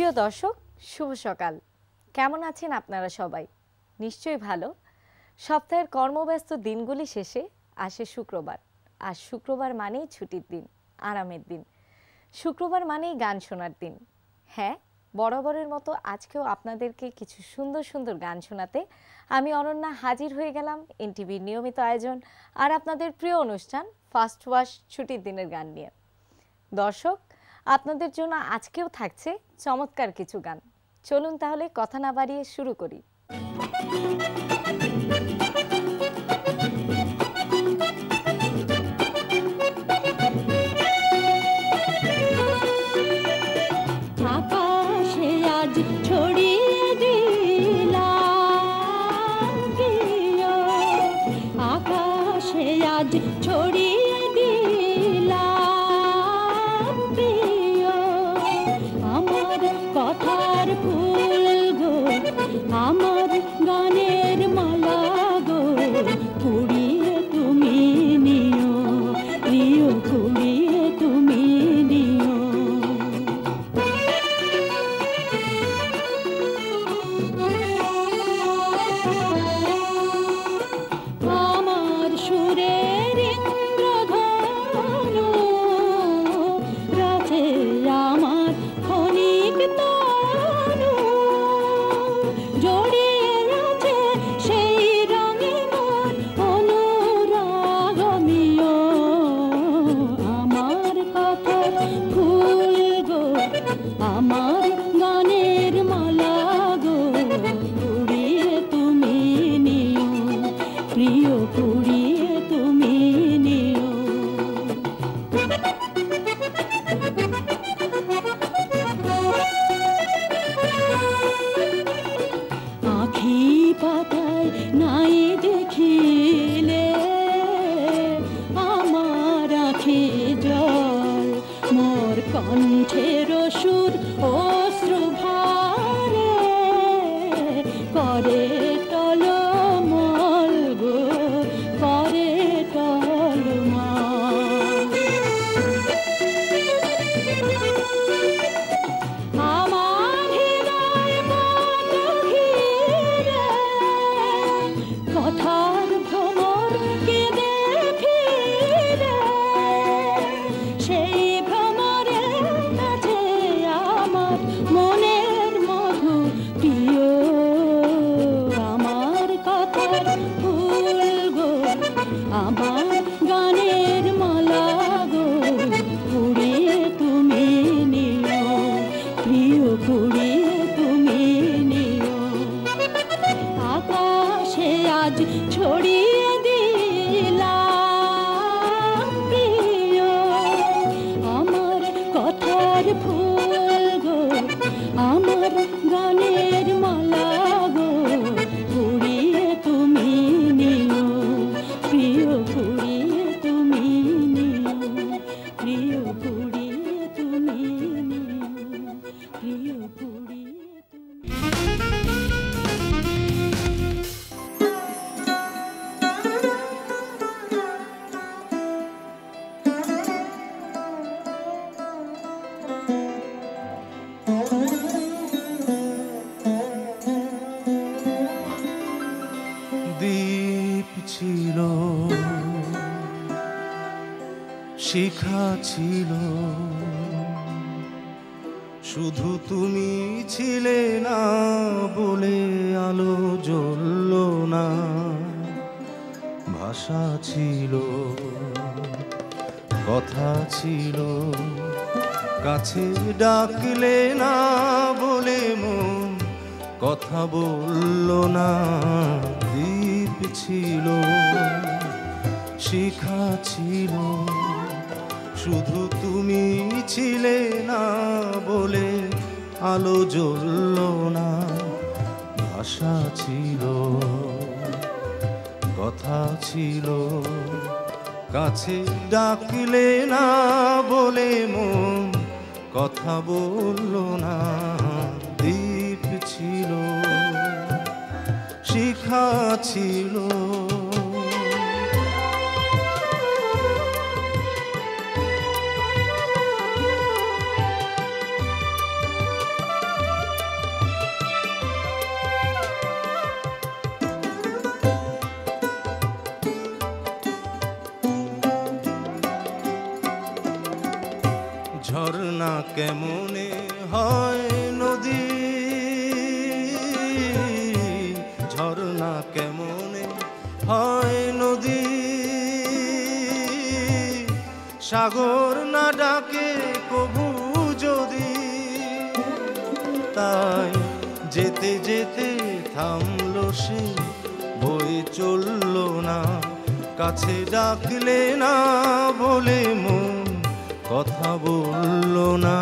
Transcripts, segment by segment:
প্রিয় দর্শক, শুভ সকাল। কেমন আছেন আপনারা সবাই? নিশ্চয়ই ভালো। সপ্তাহের কর্মব্যস্ত দিনগুলি শেষে আসে শুক্রবার। আর শুক্রবার মানেই ছুটির দিন, আরামের দিন। শুক্রবার মানেই গান শোনার দিন। হ্যাঁ, বরাবরের মতো আজকেও আপনাদেরকে কিছু সুন্দর সুন্দর গান শোনাতে আমি অনন্যা হাজির হয়ে গেলাম এনটিভির নিয়মিত আয়োজন আর আপনাদের প্রিয় অনুষ্ঠান ফার্স্ট ওয়াশ ছুটির দিনের গান নিয়ে। দর্শক, আপনাদের জন্য আজকেও থাকছে চমৎকার কিছু গান। চলুন তাহলে কথা না বাড়িয়ে শুরু করি। আকাশে আজ ছড়িয়ে দিলাম প্রিয়, আকাশে আজ ছড়িয়ে দিলাম প্রিয়, আমার কথার ফুল গো, আমার গানের মালা গো, কুড়িয়ে তুমি নিও, প্রিয় কুড়িয়ে তুমি নিও। আমার সুরের ইন্দ্রধনু রাতে আমার ক্ষণিক তনু, জড়িয়ে আছে সেই রঙিন অনুরাগমিও, আমার কথার ফুল গো, আমার গানের মালা গো, কুড়িয়ে তুমি নিও, প্রিয় কুড়িয়ে তুমি নিও। আখি পাতায় নাই দেখিলে আমার আখি জল, মোর কণ্ঠের সুর অশ্রু ভারে করে টলমল গো, করে টলমল। আমার হৃদয় মন ঘিরে কথার ভ্রমর কেঁদে ফিরে, সেই ভ্রমরের কাছে আমার মনের মধু প্রিয়, আমার কথার ফুল গো, আমার গানের মালা গো, কুড়িয়ে তুমি নিও, প্রিয় কুড়িয়ে তুমি নিও। আকাশে আজ ছড়িয়ে দিলাম প্রিয়, আমার কথার ফুল গো, আমার গানের মালা গো, কুড়িয়ে তুমি নিও, প্রিয় কুড়িয়ে তুমি নিও, প্রিয় কুড়িয়ে তুমি নিও, প্রিয় কুড়িয়ে তুমি। দ্বীপ ছিল, শিখা ছিল, শুধু তুমি ছিলে না বলে আলো জ্বলল না। ভাষা ছিল, কথা ছিল, কাছে ডাকলে না বলে মন কথা বলল না। দ্বীপ ছিল, শিখা ছিল, শুধু তুমি ছিলে না বলে আলো জ্বলল না। ভাষা ছিল, কথা ছিল, কাছে ডাকলে না বলে মন কথা বলল না। দ্বীপ ছিল, শিখা ছিল। ঝর্ণা কেমনে হয় নদী, ঝর্ণা কেমনে হয় নদী, সাগর না ডাকে কবু যদি। তাই যেতে যেতে থামলো সে, বয়ে চললো না, কাছে ডাকলে না বলে মন কথা বললো না।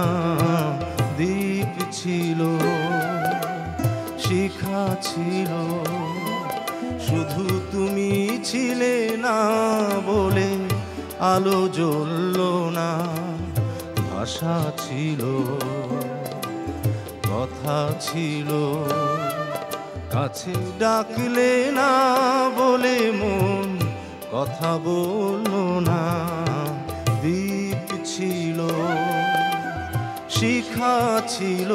দ্বীপ ছিল, শিখা ছিল, শুধু তুমি ছিলে না বলে আলো জ্বললো না। ভাষা ছিল, কথা ছিল, কাছে ডাকলে না বলে মন কথা বললো না। দ্বীপ ছিল, শিখা ছিল,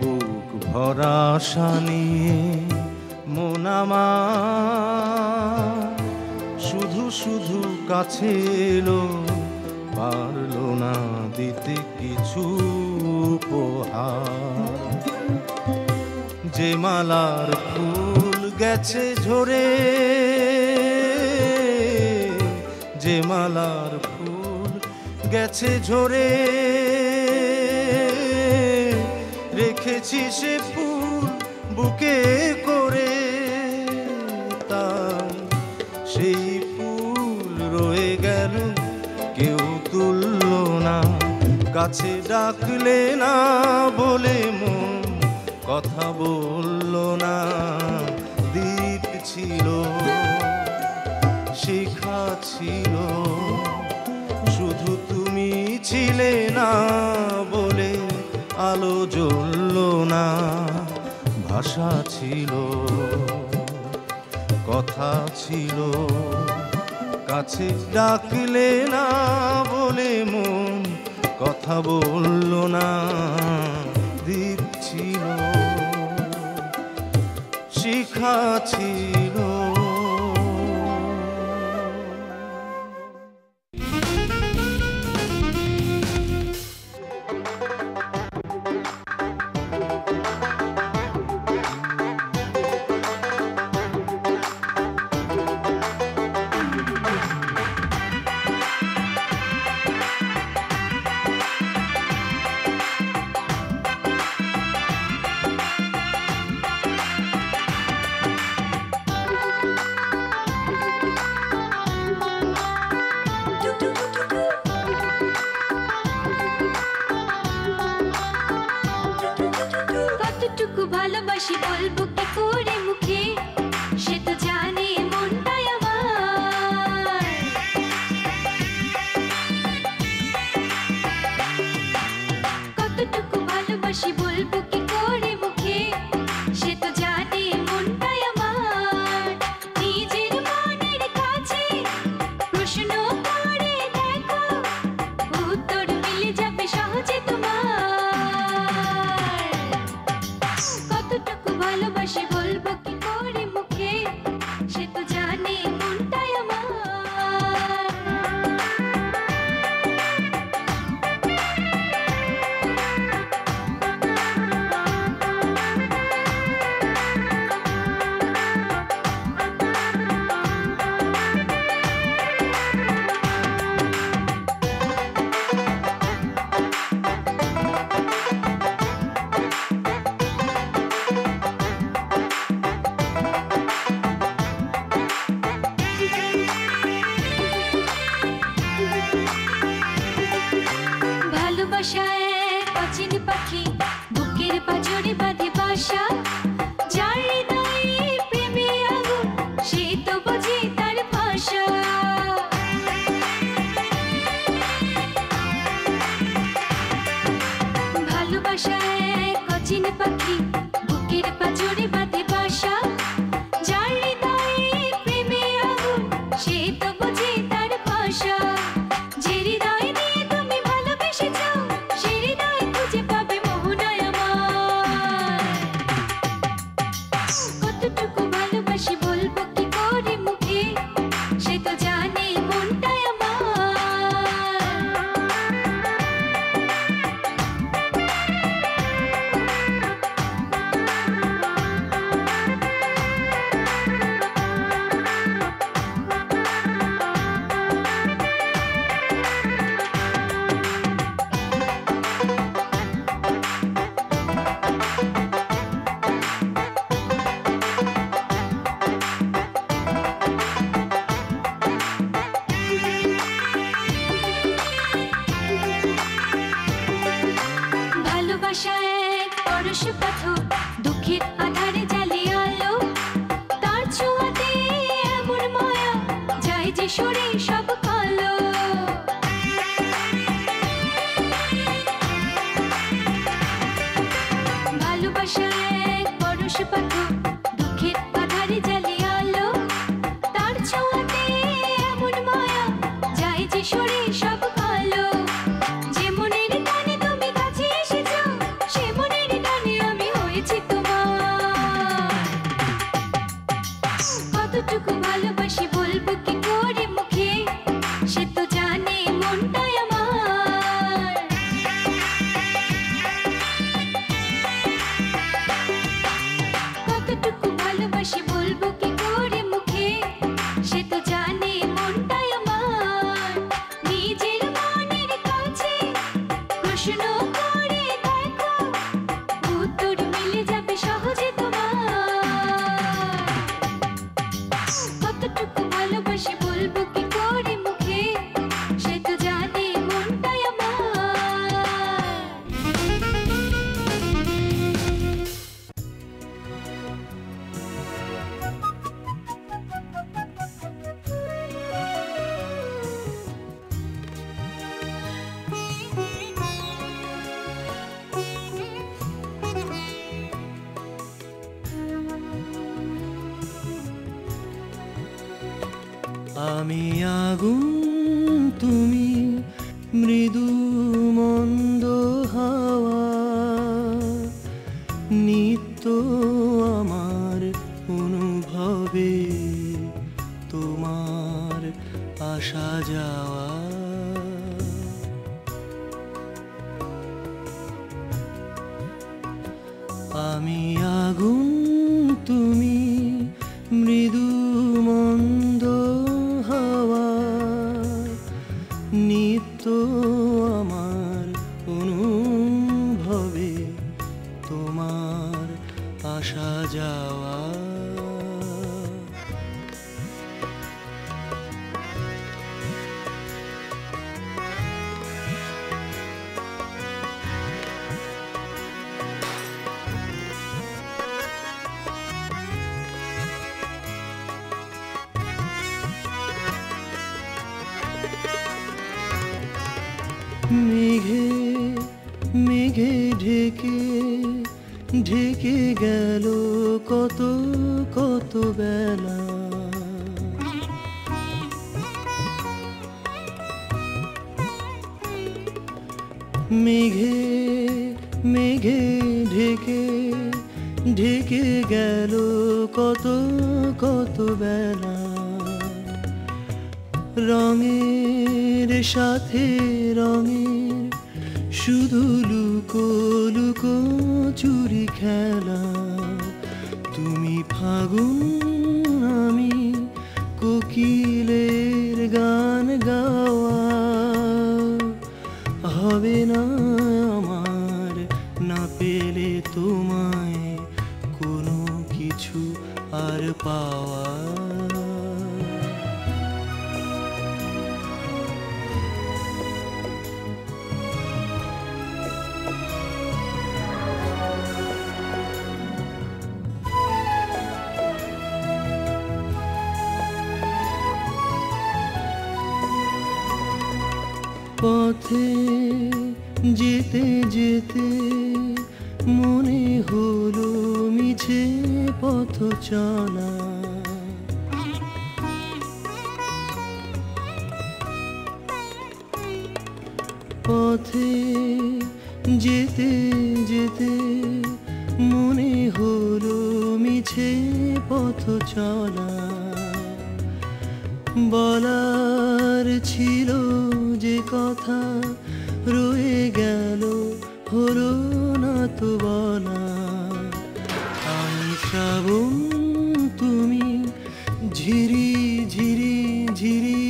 বুক ভরা আশা নিয়ে মন আমার শুধু শুধু কাছে এলো, পারলো না দিতে কিছু উপহার। যে মালার ফুল গেছে ঝরে, যে মালার ফুল গেছে ঝরে, রেখেছি সে ফুল বুকে করে। তাই সেই ফুল রয়ে গেল, কেউ তুললো না, কাছে ডাকলে না বলে মন কথা বললো না। দ্বীপ ছিল, শিখা ছিল, শুধু তুমি ছিলে না বলে আলো জ্বললো না। ভাষা ছিল, কথা ছিল, কাছে ডাকলে না বলে মন কথা বললো না। দ্বীপ ছিল, শিখা ছিল। কতটুকু ভালোবাসি বলবো কি করে মুখে, সে তো জানে মনটাই আমার। কতটুকু ভালোবাসি বলবো কি করে মুখে, সে তো জানে মনটাই আমার। নিজের মনের কাছে প্রশ্ন করে দেখো, উত্তর মিলে যাবে সহজে তোমার। কতটুকু ভালোবাসি বলবো কি করে মুখে, সে তো জানে মনটাই আমার। ভালোবাসা এক অচিন পাখি, বুকের পাঁজরে বাঁধে বাসা। যার হৃদয়ে প্রেমে আগুন, সে তো বোঝে তার ভাষা। ভালোবাসা এক অচিন পাখি, বুকের পাঁজরে বাঁধে বাসা। কতটুকু ভালোবাসি বলবো কি করে মুখে, সে তো জানে মনটাই আমার। কতটুকু ভালোবাসি বলবো কি করে মুখে, সে তো জানে মনটাই আমার। নিজের মনের কাছে প্রশ্ন করে দেখো, উত্তর মিলে যাবে সহজে তোমার। কতটুকু ভালোবাসি বলবো কি করে মুখে, সে তো জানে মনটাই আমার। আমি আগুন তুমি মৃদু মন্দ হাওয়া, নিত্য আমার অনুভবে তোমার আসা যাওয়া। আমি আগুন তুমি মৃদু মন্দ হাওয়া, নিত্য আমার অনুভবে তোমার আসা যাওয়া। মেঘে মেঘে ঢেকে ঢেকে গেল কত কত বেলা, মেঘে মেঘে ঢেকে ঢেকে গেল কত কত বেলা। রঙের সাথে রঙের শুধু লুকো লুকো চুরি খেলা। তুমি ফাগুন আমি কোকিলের গান গাওয়া, হবে না আমার না পেলে তোমায় কোনো কিছু আর পাওয়া। পথে যেতে যেতে মনে হলো মিছে পথ চলা। পথে যেতে যেতে মনে হলো মিছে পথ চলা। বলার ছিল যে কথা রয়ে গেল হলো না তো বলা। আমি শ্রাবণ তুমি ঝিরি ঝিরি ঝিরি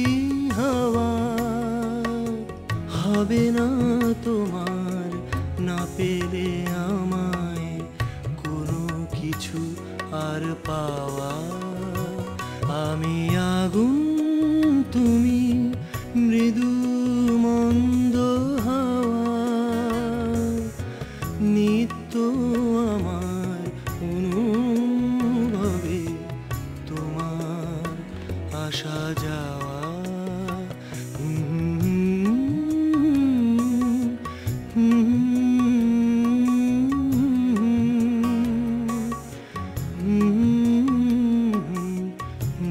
হাওয়া, হবে না তোমার না পেলে আমায় কোনো কিছু আর পাওয়া। আমি আগুন তুমি মৃদু মন্দ হাওয়া, নিত্য আমার অনুভবে তোমার আসা যাওয়া।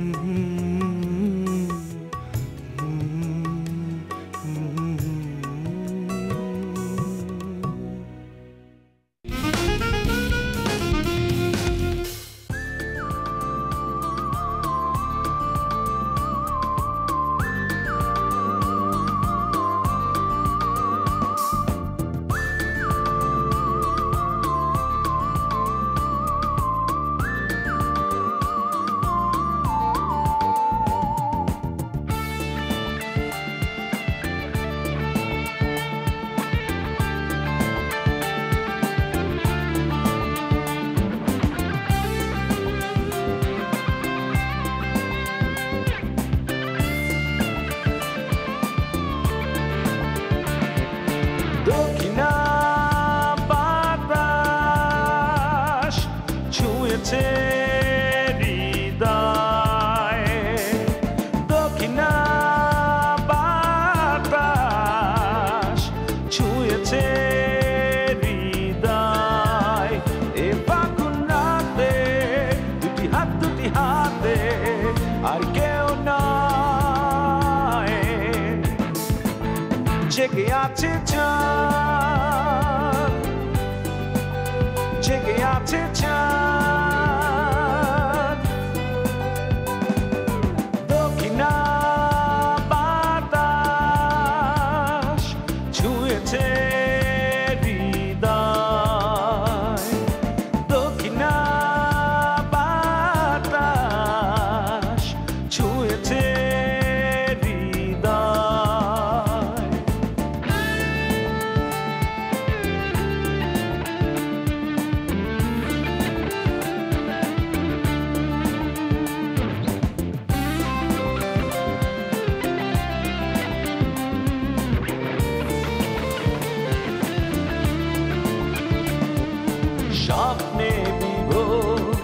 Mm-hmm. হাতে আর কেউ নয়। জেগে আছে চাঁদ, জেগে আছে চাঁদ, দক্ষিণা বাতাস ছুঁয়েছে হৃদয়, দক্ষিণা বাতাস ছুঁয়েছে হৃদয়। স্বপ্নে বিভোর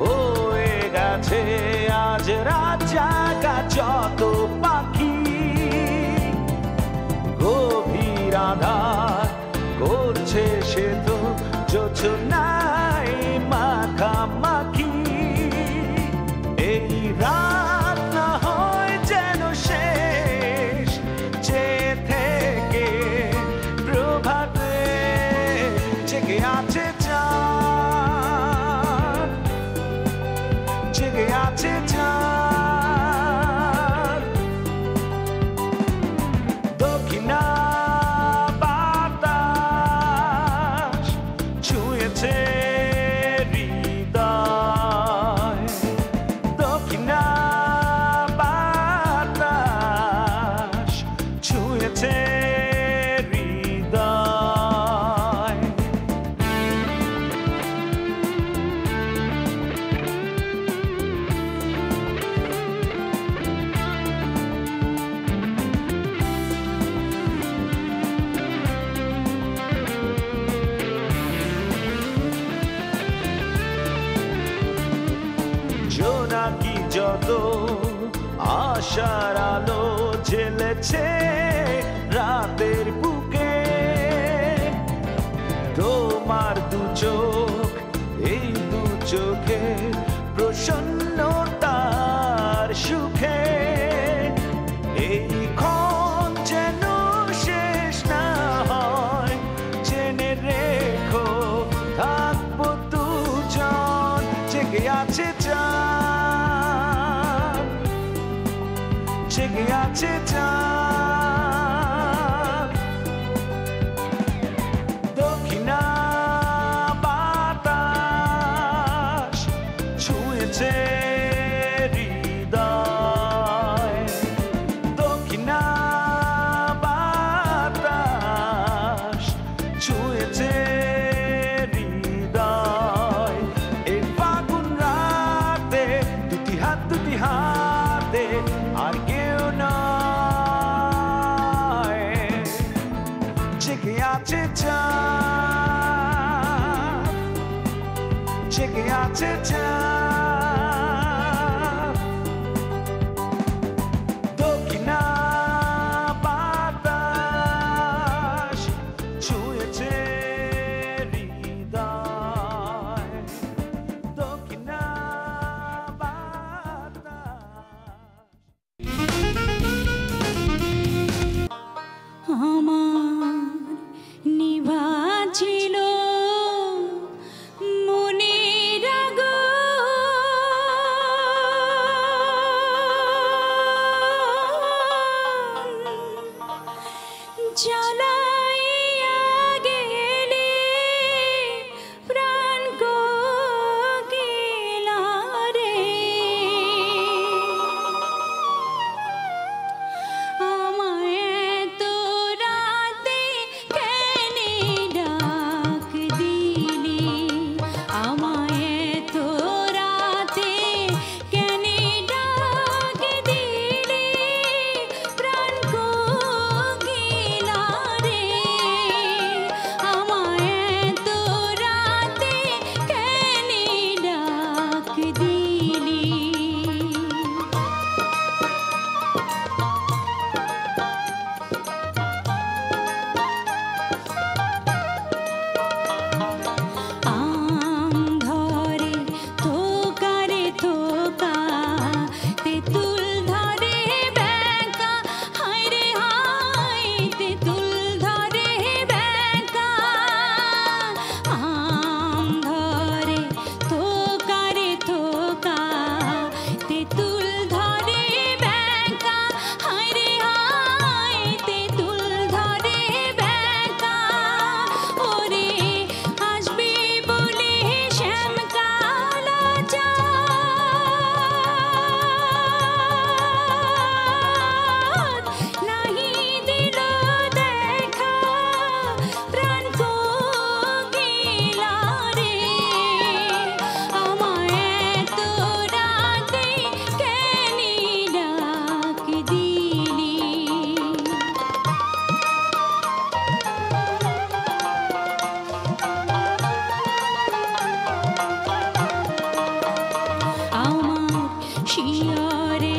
হয়ে গেছে আজ রাত জাগা যত পাখি, গভীর আধার করছে সে তো জোছনায় মাখামাখি। এই রাত না হয় যেন শেষ, যে থেকে প্রভাতে জেগে আছে চাঁদ, জেগে আছে চাঁদ, দক্ষিণা বাতাস ছুঁয়েছে হৃদয়, দক্ষিণা বাতাস ছুঁয়েছে হৃদয়। জোনাকি যত আশার আলো জ্বেলেছে রাতের বুকে, তোমার দু চোখ, এই দু চোখে প্রসন্নতার সুখে, এই ক্ষণ যেন শেষ না হয়, জেনে রেখো থাকবো দুজন। জেগে আছে চাঁদ, জেগে আছে চাঁদ, দক্ষিণা বাতাস ছুঁয়েছে হৃদয়, দক্ষিণা বাতাস ছুঁয়েছে হৃদয়। এই ফাগুন রাতে দুটি হাতে আর কেউ নয়। জেগে আছে চাঁদ, জেগে আছে চাঁদ, দক্ষিণা বাতাস ছুঁয়েছে হৃদয়, দক্ষিণা আমার নিভা ছিল মনের আগুন।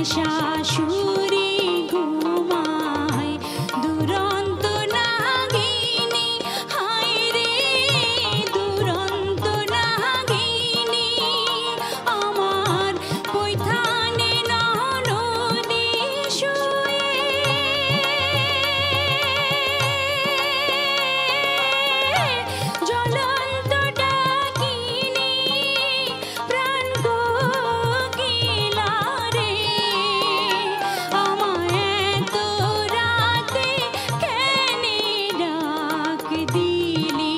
শাশুড়ি ঘুমায় দুরন্ত নাগিনী হায় রে দুরন্ত নাগিনী আমার পৈথানে ননদে শুয়ে জ্বলন্ত ডাকিনী প্রাণ কোকিলা রে আমায় এত রাতে কেনে ডাক দিলি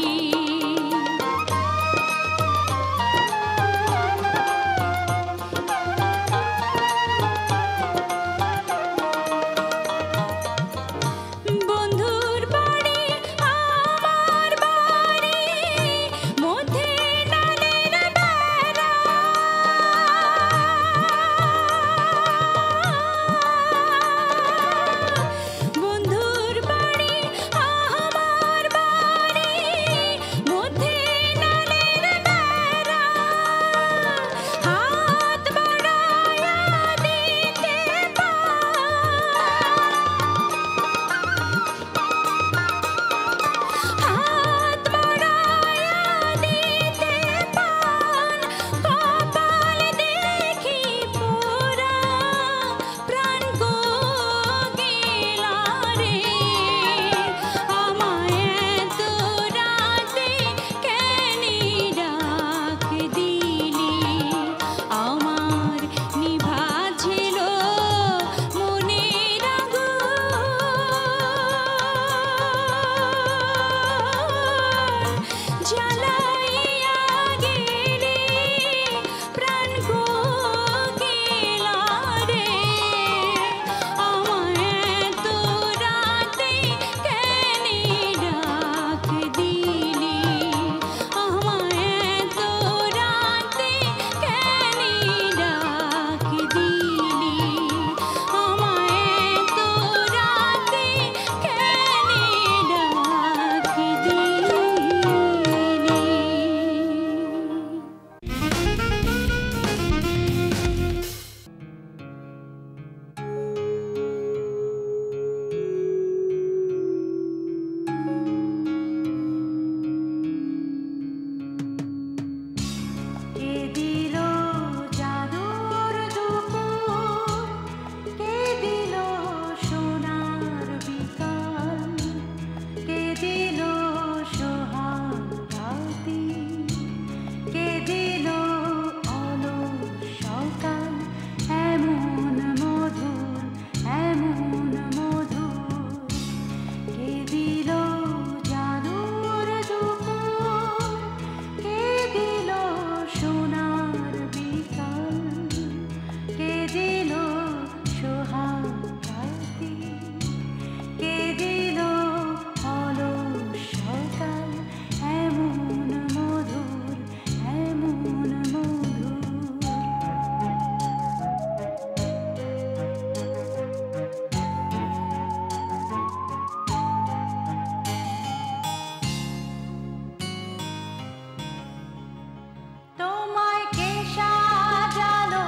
বন্ধুর বাড়ি আমার বাড়ি মধ্যে নালের বেড়া বন্ধুর বাড়ি আমার বাড়ি মধ্যে নালের বেড়া হাত বাড়ায়া দিতে হাত বাড়ায়া দিতে পান কপাল দেখি পোড়া প্রাণ কোকিলা রে আমায় এত রাতে কেনে ডাক দিলি আমার নিভা ছিল মনের আগুন জ্বালাইয়া গেলি প্রাণ কোকিলা রে আমায় এত রাতে কেনে ডাক দিলি আমায় এত রাতে কেনে ডাক দিলি আমায় এত রাতে কেনে ডাক দিলি কে দিল জাদুর দুপুর কে দিল সোনার বিকাল কে দিল সোহাগ রাতি কে দিল অলস সকাল এমন মধুর কে দিল জাদুর দুপুর কে দিল সোনার বিকাল কে দিল সোহাগ রাতি কে দিল অলস সকাল এমন মধুর তোমায় কে সাজালো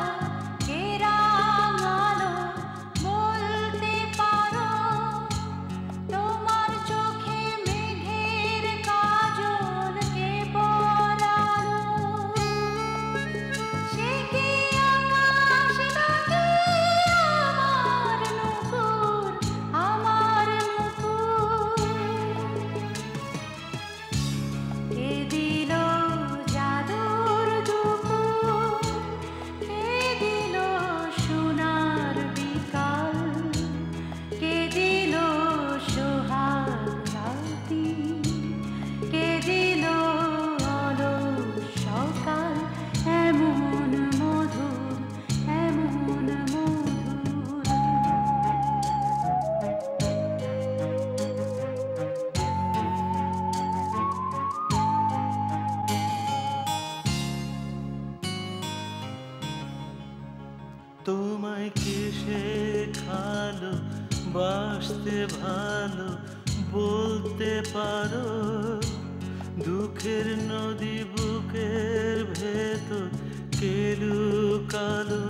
কে রাঙালো বলতে পারো তোমার চোখে মেঘের কাজল কে পরালো সে কি আকাশ নাকি আমার মুকুর কে দিল জাদুর দুপুর কে দিল সোনার বিকাল কে দিল সোহাগ রাতি কে দিল অলস সকাল এমন মধুর তোমায় কে শেখালো বাসতে ভালো বলতে পারো দুঃখের নদী বুকের ভেতর কে লুকালো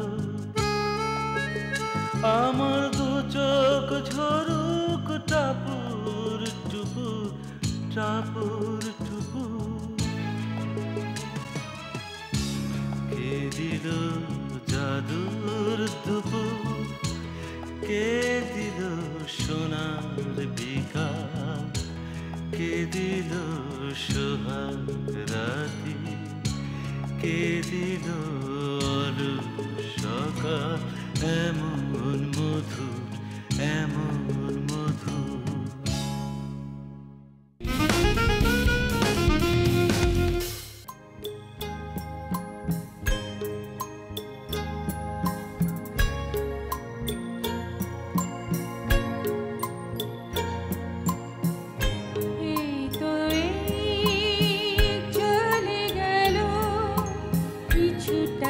আমার দু চোখ ঝরুক টাপুর টুপুর টাপুর টুপুর। কে দিল জাদুর দুপুর, কে দিল সোনার বিকাল, কে দিল সোহাগ রাতি, কে দিল অলস সকাল, এমন মধুর এমন মধুর। এই তো এই চলে গেল কিছুটা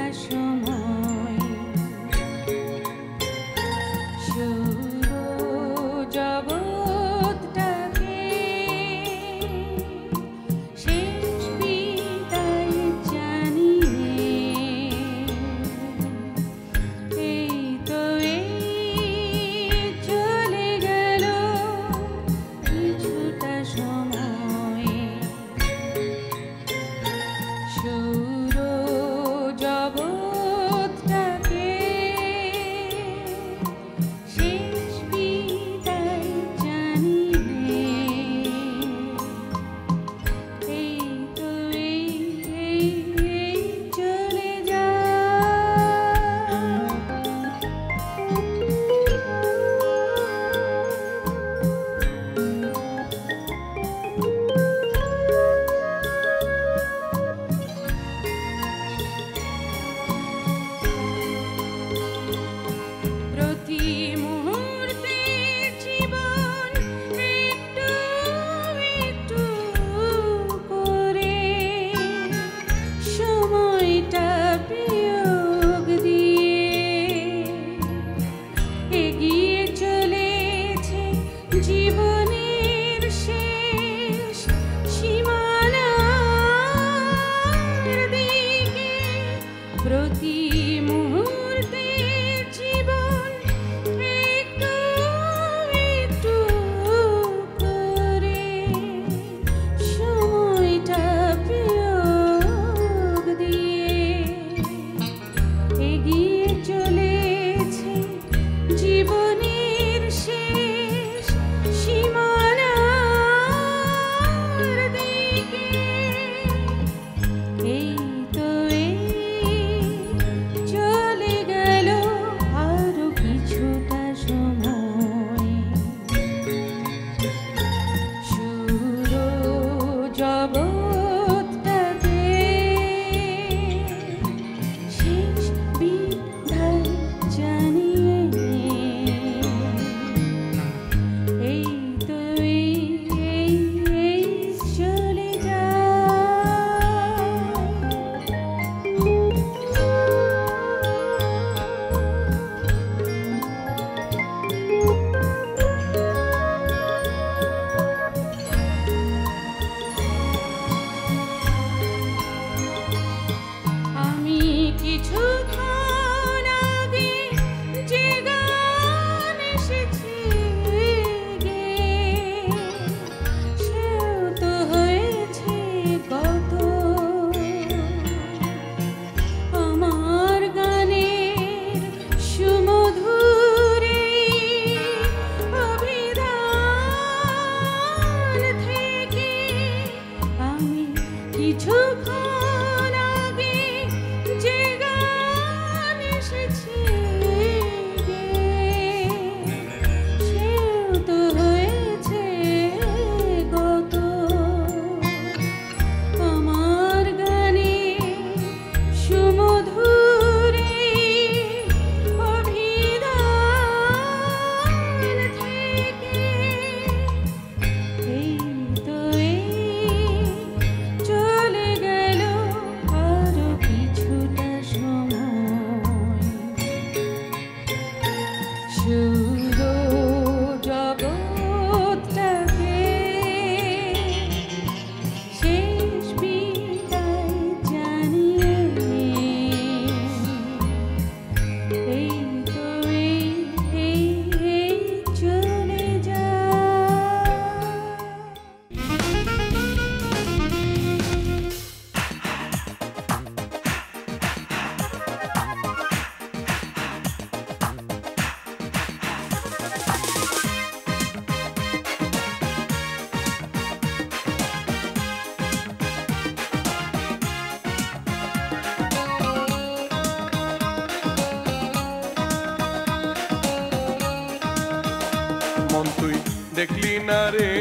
মন তুই দেখলি না রে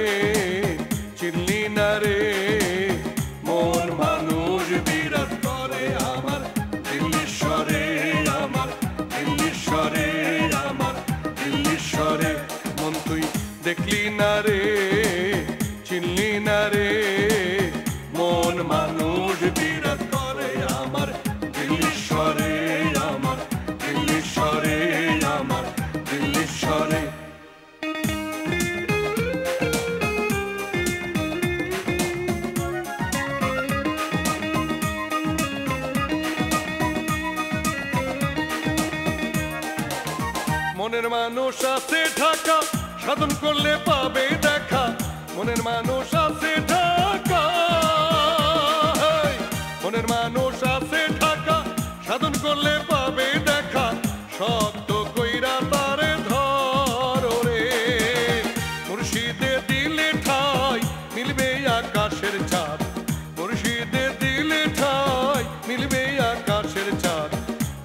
চিনলি না রে মন মানুষ বিরাট করে আমার দিল্লির স্বরে আমার দিল্লির স্বরে আমার দিল্লির স্বরে মন তুই দেখলি না রে চিনলি না রে মন মানুষ বিরাট করে আমার দিল্লির স্বরে আমার দিল্লির স্বরে আমার দিল্লির স্বরে মনের মানুষ আছে ঢাকা সাধন করলে পাবে দেখা মনের মানুষ আছে ঢাকা মনের মানুষ আছে ঢাকা সাধন করলে পাবে দেখা শক্ত কইরা তারে ধরো রে মুর্শিদে দিলে ঠাই মিলবে আকাশের চাঁদ মুর্শিদে দিলে ঠাই মিলবে আকাশের চাঁদ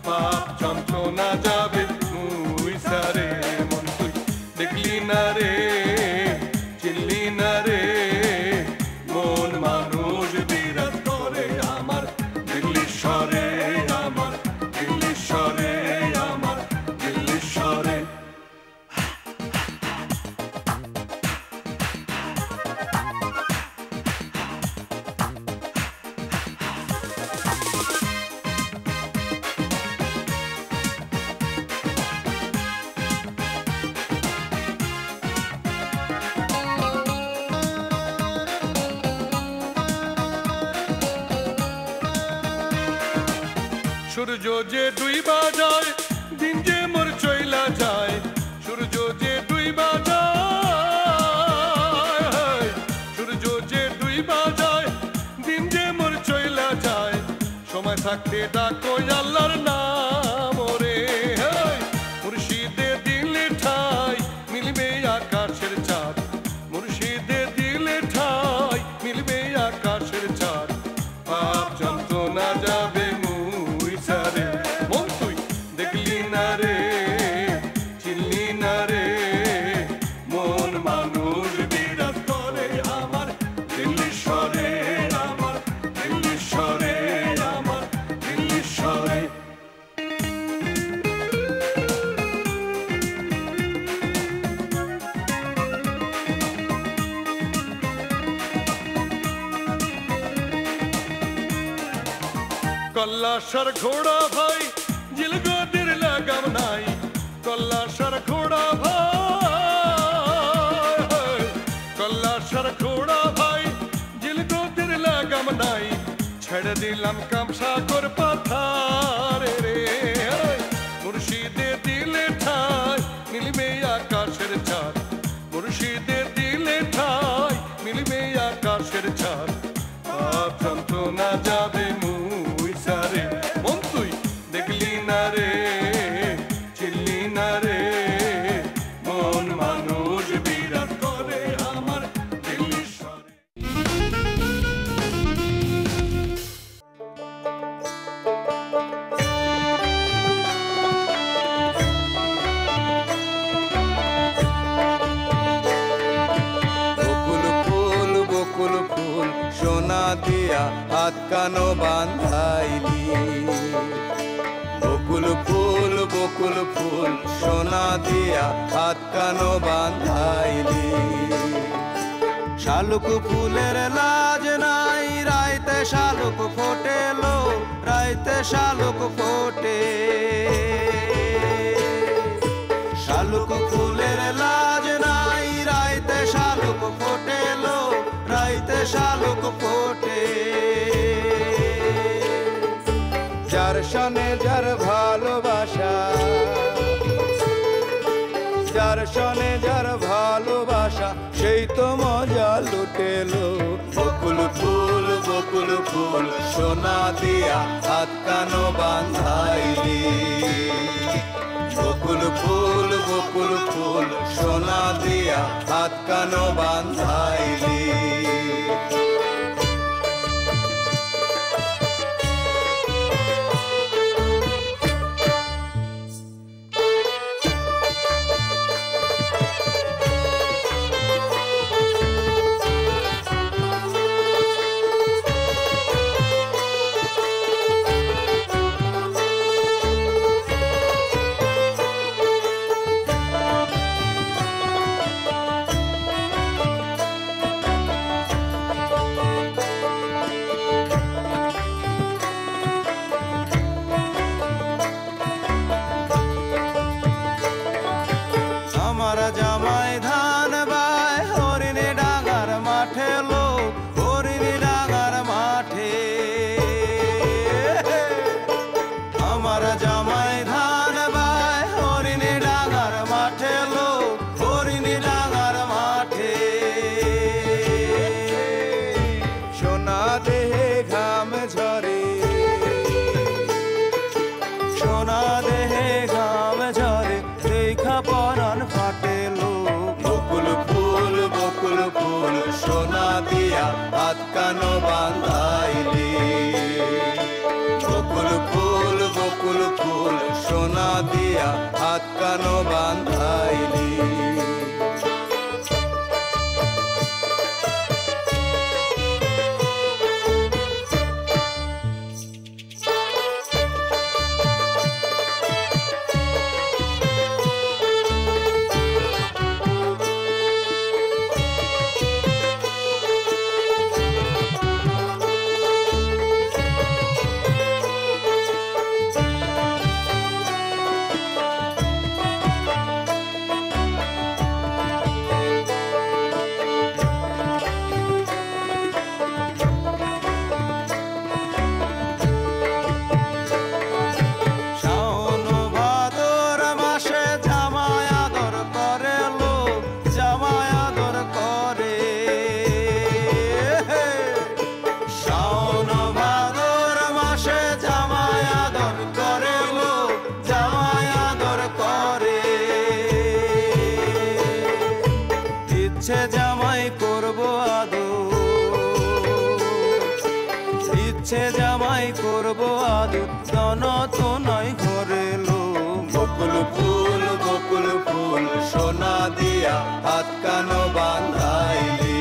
পাপ যন্ত্রণা যাবে রে মন তুই দেখলি না রে চিনলি না রে মন মানুষ বিরাট করে আমার দিল্লির স্বরে আমার দিল্লির স্বরে আমার দিল্লির স্বরে সূর্য যে ডুইবা যায় দিন যে মোর চইলা যায় সূর্য যে ডুইবা যায় সূর্য যে ডুইবা যায় দিন যে মোর চইলা যায় সময় থাকতে ডাকো আল্লাহর নাম রে মুর্শিদে দিলে ঠাই মিলবে আকাশের চাঁদ মুর্শিদে দিলে ঠাই মিলবে আকাশের চাঁদ পাপ যন্ত্রণা যাবে মন তুই দেখলি না রে চিনলি না রে মন মানুষ বিরাট করে আমার দিল্লির স্বরে আমার দিল্লির স্বরে আমার দিল্লির স্বরে কল্লাশার ঘোড়া ভাই জিলগদির লাগাম নাই কল্লাশার ঘোড়া ভাই কল্লাশার ঘোড়া ভাই জিলগদির লাগাম নাই ছেড়ে দিলাম কামসাগর পাথারে রে মুর্শিদে দিলে ঠাই মিলবে আকাশের চাঁদ মুর্শিদে দিলে ঠাই মিলবে আকাশের চাঁদ পাপ যন্ত্রণা যাবে রে মন তুই দেখলি না রে চিনলি না রে মন মানুষ বিরাট করে আমার দিল্লির স্বরে বকুল ফুল সোনা দিয়া হাত কানো বান্ধাইলি বকুল ফুল সোনা দিয়া হাত কানো বান্ধাইলি শালুক ফুলের লাজ নাই রাইতে শালুক ফোটেলো রাইতে শালুক ফোটে শালুক ফুলের লাজ নাই রাইতে শালুক ফোটেলো রাইতে শালুক ফোটে যার সনে যার ভালোবাসা যার সনে যার ভালোবাসা সেই তো মজা লুটেলো বকুল ফুল সোনা দিয়া হাত কানো বান্ধাইলি বকুল ফুল সোনা দিয়া হাত কানো বান্ধাইলি হাত কানো বাঁধাইলি বকুল ফুল সোনা দিয়া হাত কানো বাঁধাইলি জামাই করব আদর দন তো নয় ঘরে লো বকুল ফুল সোনা দিয়া হাত কানো বাঁধাইলি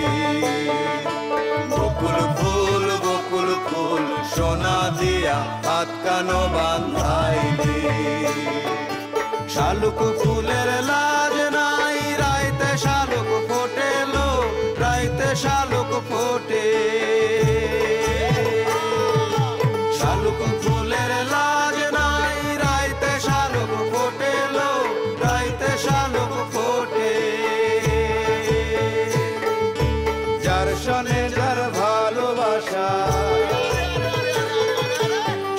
বকুল ফুল সোনা দিয়া হাত কানো বাঁধাইলি শালুক ফুলের লাজ নাই রাইতে শালুক ফোটে লো রাইতে শালুক ফোটে শালুক ফুলের লাজ নাই রাইতে শালুক ফোটে লো রাইতে শালুক ফোটে যার সনে যার ভালোবাসা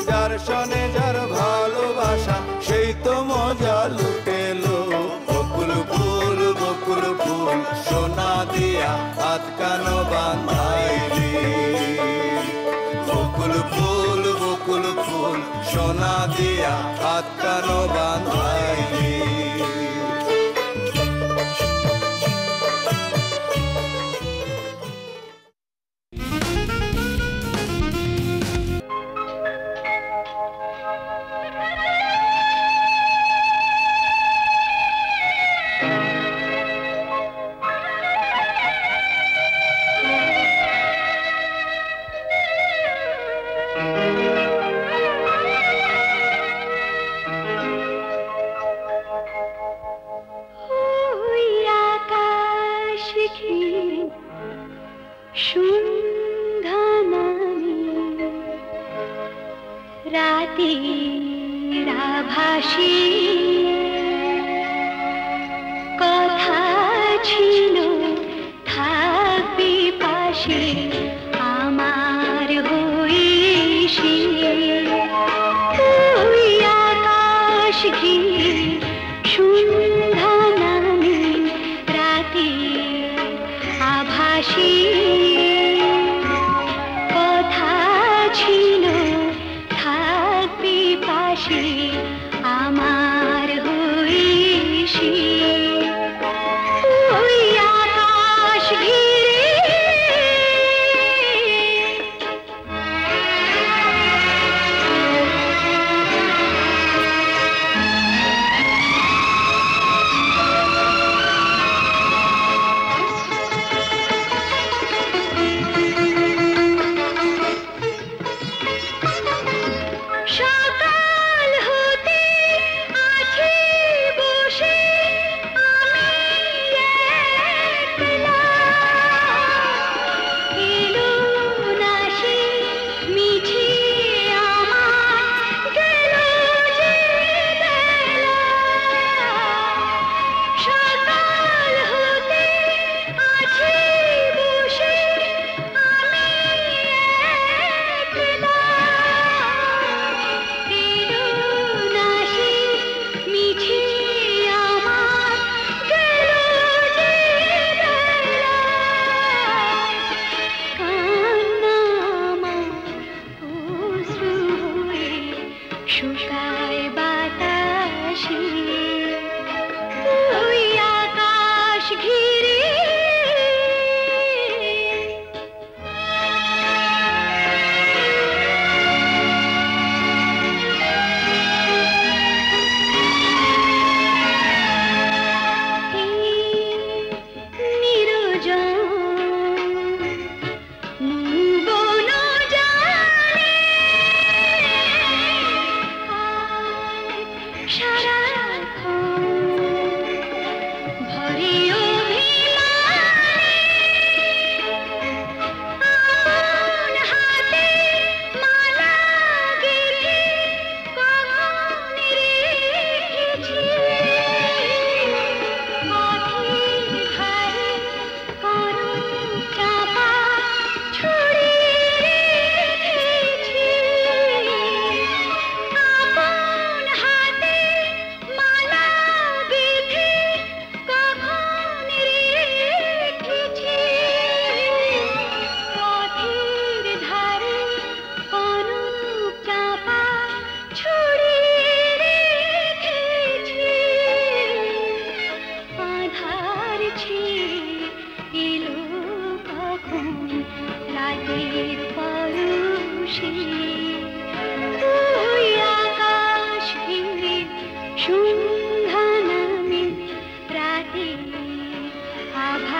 যার সনে যার ভালোবাসা সেই তো মজা লুটেলো বকুল ফুল সোনা দিয়া হাত কানো বাঁধাইলি বকুল ফুল সোনা দিয়া হাত কানো বাঁধাইলি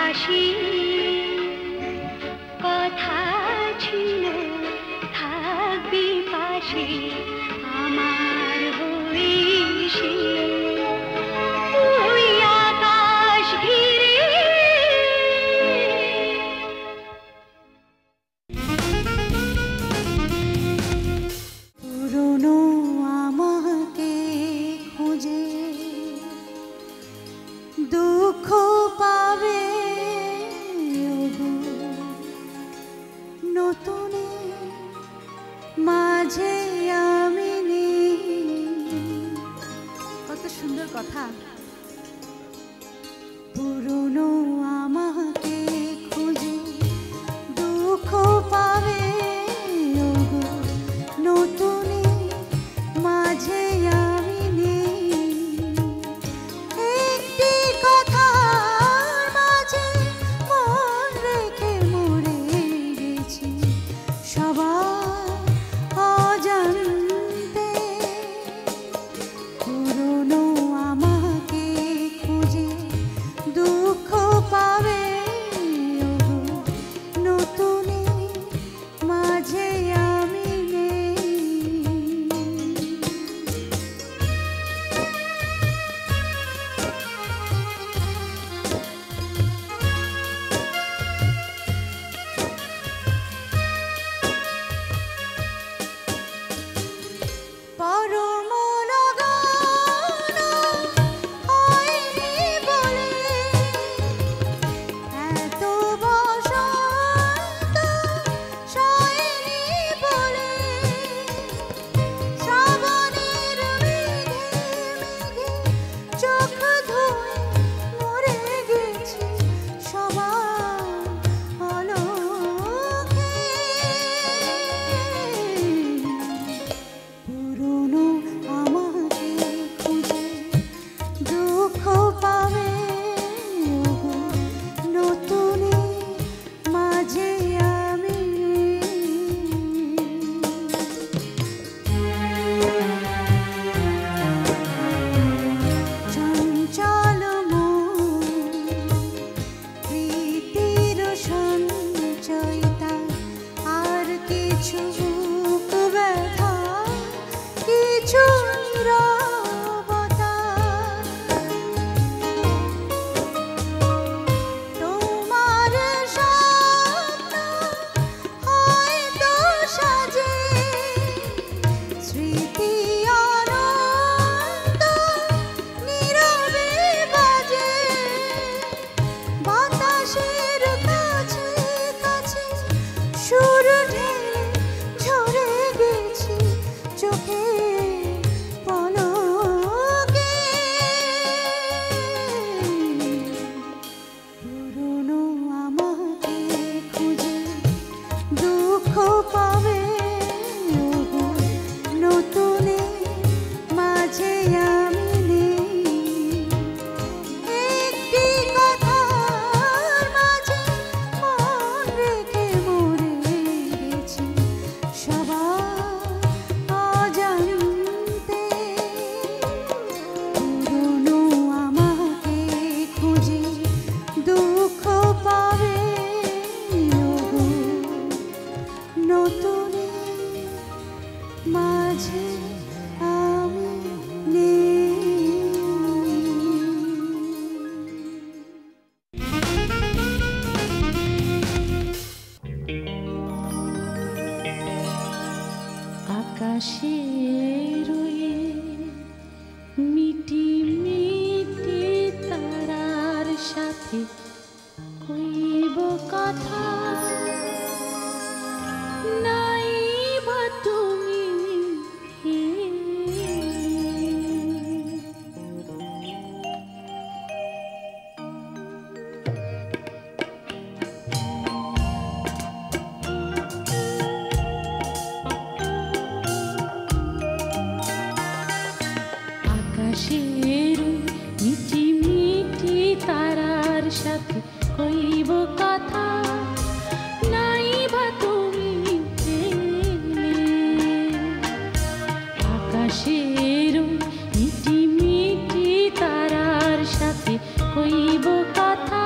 ভালোবাসি কথা ছিল থাকবি পাশে আমার হইসে তুই আকাশ ঘিরে পুরনো আমাকে খুঁজে দুঃখ পাবে ওগো, নতুনে মাঝে আমি নেই। কত সুন্দর কথা। পুরনো আমাকে খুঁজে দুঃখ পাবে ওগো, নতুনে মাঝে আমি নেই। একটি কথার মাঝে মন রেখে মরে গেছি সবার অজান্তে। পুরনো আমাকে খুঁজে দুঃখ পাবে ওগো, নতুনে মাঝে আমি নেই। পরম লগন হয়নি বলে এত বসন্ত সয়নি বলে শ্রাবণের মেঘে মেঘে চোখ ধুয়ে মরে গেছি সবার আলোকে। পুরনো আমাকে খুঁজে দুঃখ পাবে ওগো, নতুনে মাঝে আমি চঞ্চল মন প্রীতির সঞ্চয়িতা আর কিছু বুক ব্যথা কিছু নীরবতা। তোমার স্বপ্ন হয়তো সাজে স্মৃতি অনন্ত নীরবে বাজে বাতাসের কাছে কাছে সুর ঢেলে ঝরে গেছি চোখে পলকে। পুরনো আমাকে খুঁজে দুঃখ পাবে ওগো, নতুনে মাঝে আমি নেই। একটি কথার মাঝে মন রেখে মরে গেছি সবার অজান্তে। পুরনো আমাকে খুঁজে দুঃখ পাবে ওগো, নতুনে মাঝে আমি নেই। আকাশের ওই মিটি মিটি তারার সাথে কইব কথা নাই বা তুমি আকাশের মিটি মিটি তারার সাথে কইব কথা নাই বা তুমি আকাশের মিটি মিটি তারার সাথে কইব কথা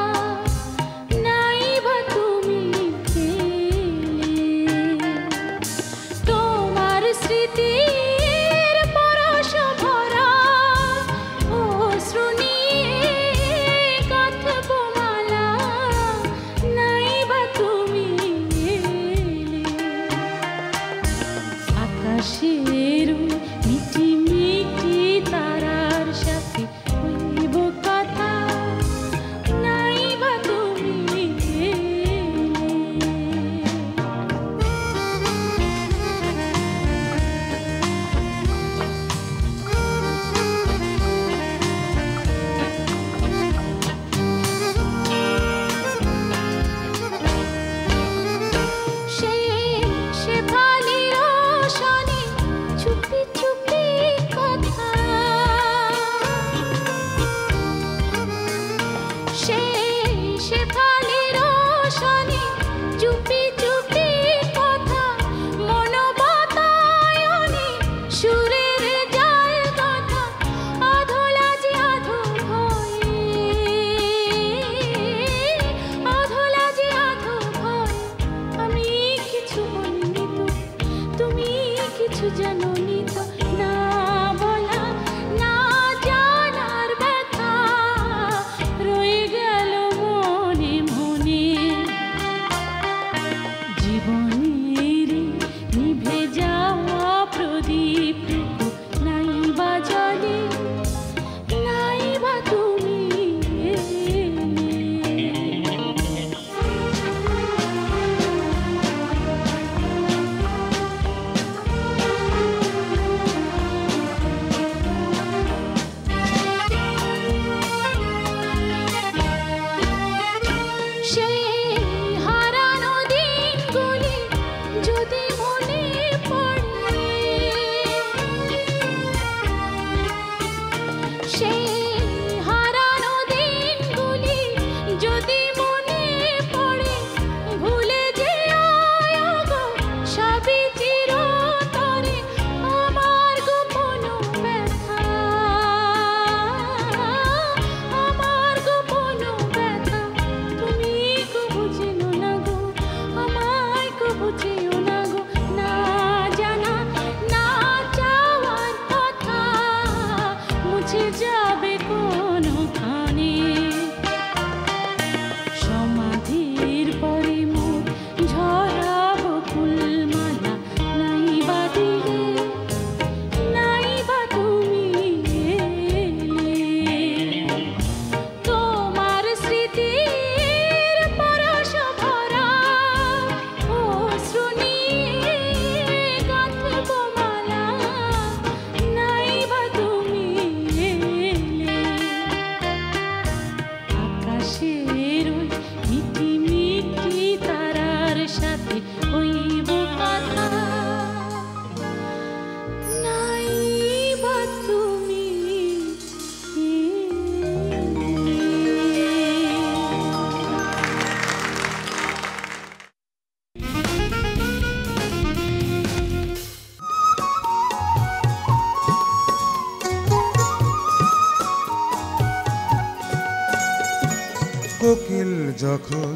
কোকিল যখন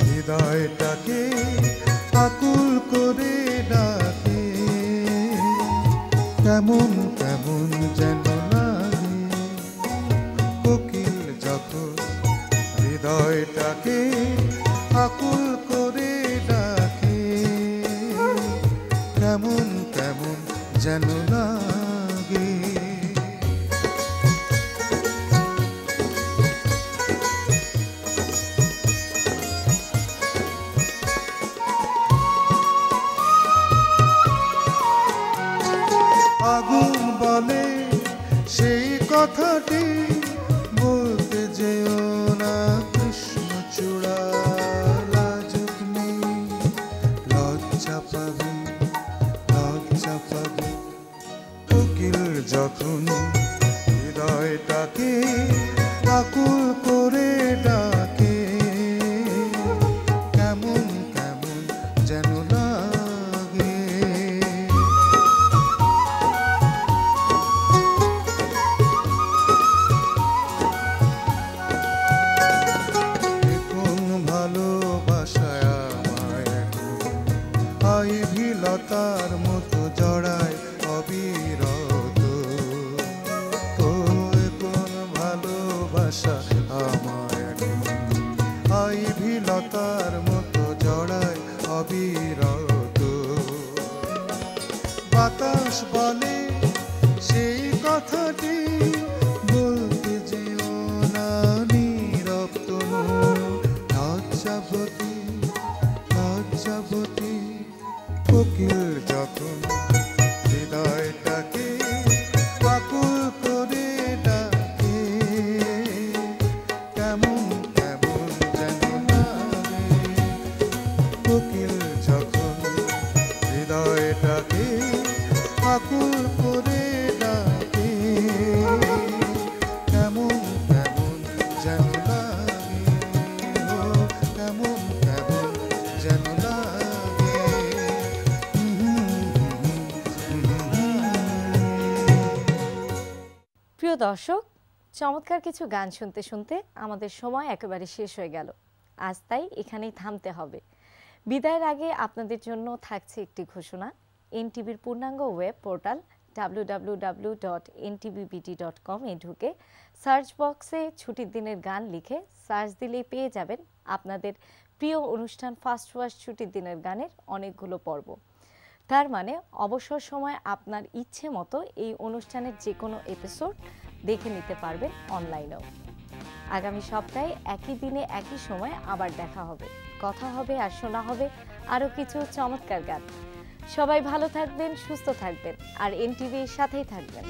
হৃদয়টাকে আকুল করে ডাকে, কেমন কেমন যেন লাগে। কোকিল যখন হৃদয়টাকে আকুল করে ডাকে, কেমন কেমন যেন লাগে। আগুন বলে সেই কথাটি বলতে যেও না কৃষ্ণচূড়া, লাজুক নেই লজ্জা পাবে লজ্জা পাবে। কোকিল যখন হৃদয়টাকে আকুল করে ডাকে, কেমন কেমন যেন লাগে। ভালোবাসায় আমায় আইভিলতার মতো জড়ায় অবিরত। কোন ভালোবাসা আমায় আইভিলতার মতো জড়ায় অবিরত। বাতাস বলে সেই কথাটি বলতে যেও না নীরব তনু, লজ্জাবতী লজ্জাবতী। কোকিল যখন হৃদয়টাকে আকুল করে ডাকে, কেমন কেমন যেন লাগে। কোকিল যখন হৃদয়টাকে আকুল করে ডাকে, কেমন কেমন যেন লাগে। কেমন কেমন যেন লাগে। প্রিয় দর্শক, চমৎকার কিছু গান শুনতে শুনতে আমাদের সময় একেবারে শেষ হয়ে গেল। আজ তাই এখানেই থামতে হবে। বিদায়ের আগে আপনাদের জন্য থাকছে একটি ঘোষণা। এনটিভির পূর্ণাঙ্গ ওয়েব পোর্টাল www.ntvbt.com এ ঢুকে সার্চ বক্সে ছুটির দিনের গান লিখে সার্চ দিলেই পেয়ে যাবেন আপনাদের প্রিয় অনুষ্ঠান ফার্স্ট ওয়াশ ছুটির দিনের গানের অনেকগুলো পর্ব। তার মানে অবসর সময় আপনার ইচ্ছে মতো এই অনুষ্ঠানের যে কোনো এপিসোড দেখে নিতে পারবেন অনলাইনেও। আগামী সপ্তাহে একই দিনে একই সময় আবার দেখা হবে, কথা হবে আর শোনা হবে আরও কিছু চমৎকার গান। সবাই ভালো থাকবেন, সুস্থ থাকবেন আর এনটিভির সাথেই থাকবেন।